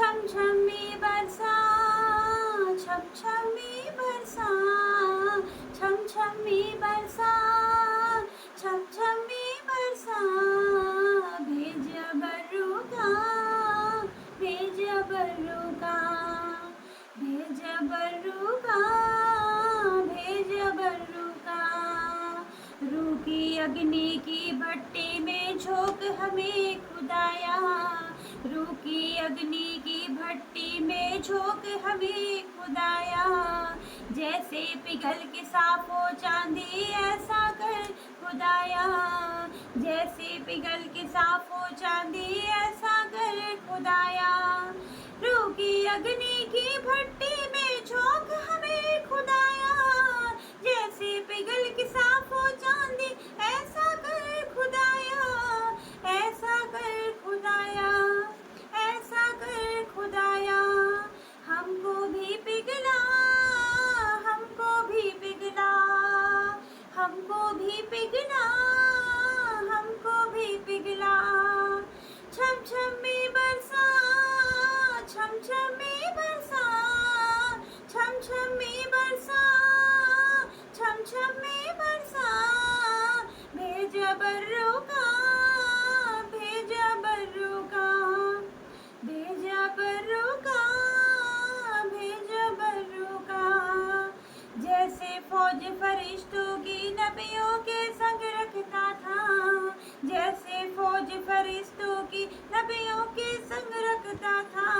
छमछमी बरसा, छमछमी बरसा, छमछमी बरसा, छमछमी बरसा, भेज बरुका, भेज बरुका, भेज बरुका, भेज बरुका। रूह की अग्नि की भट्टी में झोंक हमें खुदाया, रूह की अग्नि की भट्टी में झोंक हमें खुदाया। जैसे पिघल के साफ हो चांदी ऐसा कर खुदाया, जैसे पिघल के साफ हो चांदी ऐसा कर खुदाया। रूह की अग्नि की भट्टी में झोंक हमें खुदाया, जैसे पिघल के साफ हो चांदी ऐसा कर खुदाया, ऐसा कर खुदाया, ऐसा कर खुदाया। हमको भी पिघला, हमको भी पिघला, हमको भी पिघला, हमको भी पिघला। छमछमी बरसा, छमछमी बरसा, छमछमी बरसा, छमछमी बरसा, भेज बरुका, भेज बरुका, भेज बरुका, भेज बरुका। जैसे फौज फरिश्तों की नबियों के संग रखता था, जैसे फौज फरिश्तों की नबियों के संग रखता था।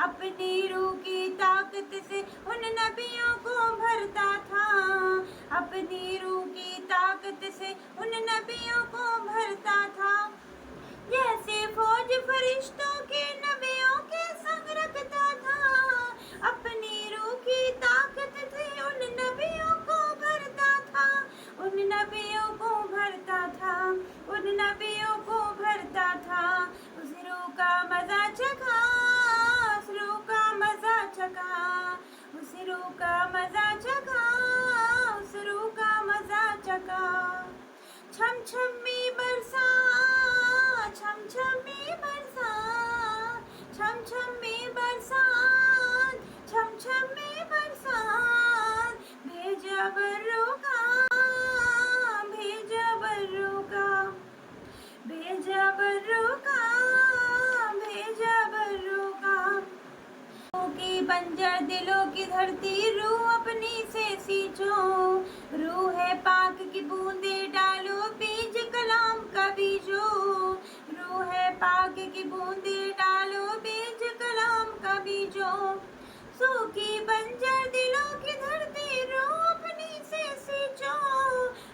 अपनी रूह की ताकत से उन नबियों को भरता था, अपनी रूह की ताकत से उन नबियों को भरता था। जैसे फौज फरिश्तों के नबियों के संग रखता था, अपनी रूह की ताकत से उन नबियों को भरता था, उन नबियों को भरता था, उन नबियों को भरता था। उस रूह का मजा चखा, उस रूह का मजा चखा, उस रूह का मजा चखा, उस रूह का मजा चखा। छमछमी बरसा, छमछमी बरसा, छमछमी बरसा, छमछमी बरसा, भेज बरुका, भेज बरुका, भेज बरुका, भेज बरुका। की बंजर दिलों की धरती रूह अपनी से सींचो, रूह है पाक की बूंदे डालो बीज कलाम का बीजो, रूह है पाक की बूंदे डालो बीज कलाम का बीजो। सूखी बंजर दिलों की धरती रूह अपनी से सींचो,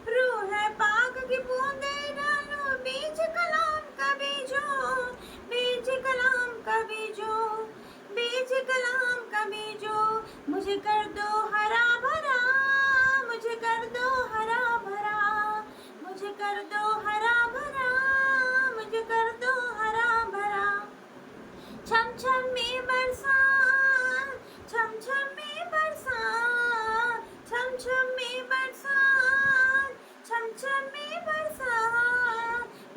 रूह है पाक की बूंदे डालो बीज कलाम का बीजो, बीज कलाम का बीजो, बीज कलाम का बीजो। मुझे कर दो हरा भरा, मुझे कर दो हरा भरा, मुझे कर दो हरा भरा, मुझे कर दो हरा भरा। छमछमी बरसा, छमछमी बरसा, छमछमी बरसा, छमछमी बरसा,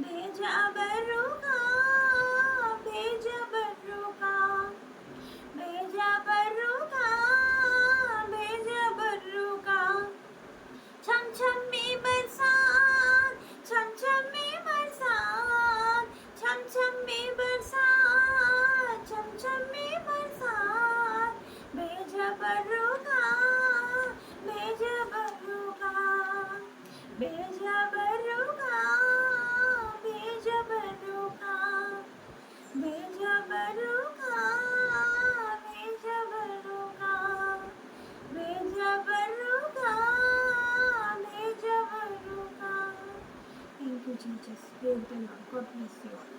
भेज बरुका, भेज बरुका, भेज बरुका, भेज बरुका। छमछमी बरसा, छमछमी बरसा, छमछमी बरसा, छमछमी बरसा, भेज बरुका, भेज बरुका, भेज बरुका, भेज बरुका, भेज बरुका, भेज बरुका, भेज बरुका, भेज बरुका। Thank you, Jesus. Praise the Lord. God bless you all.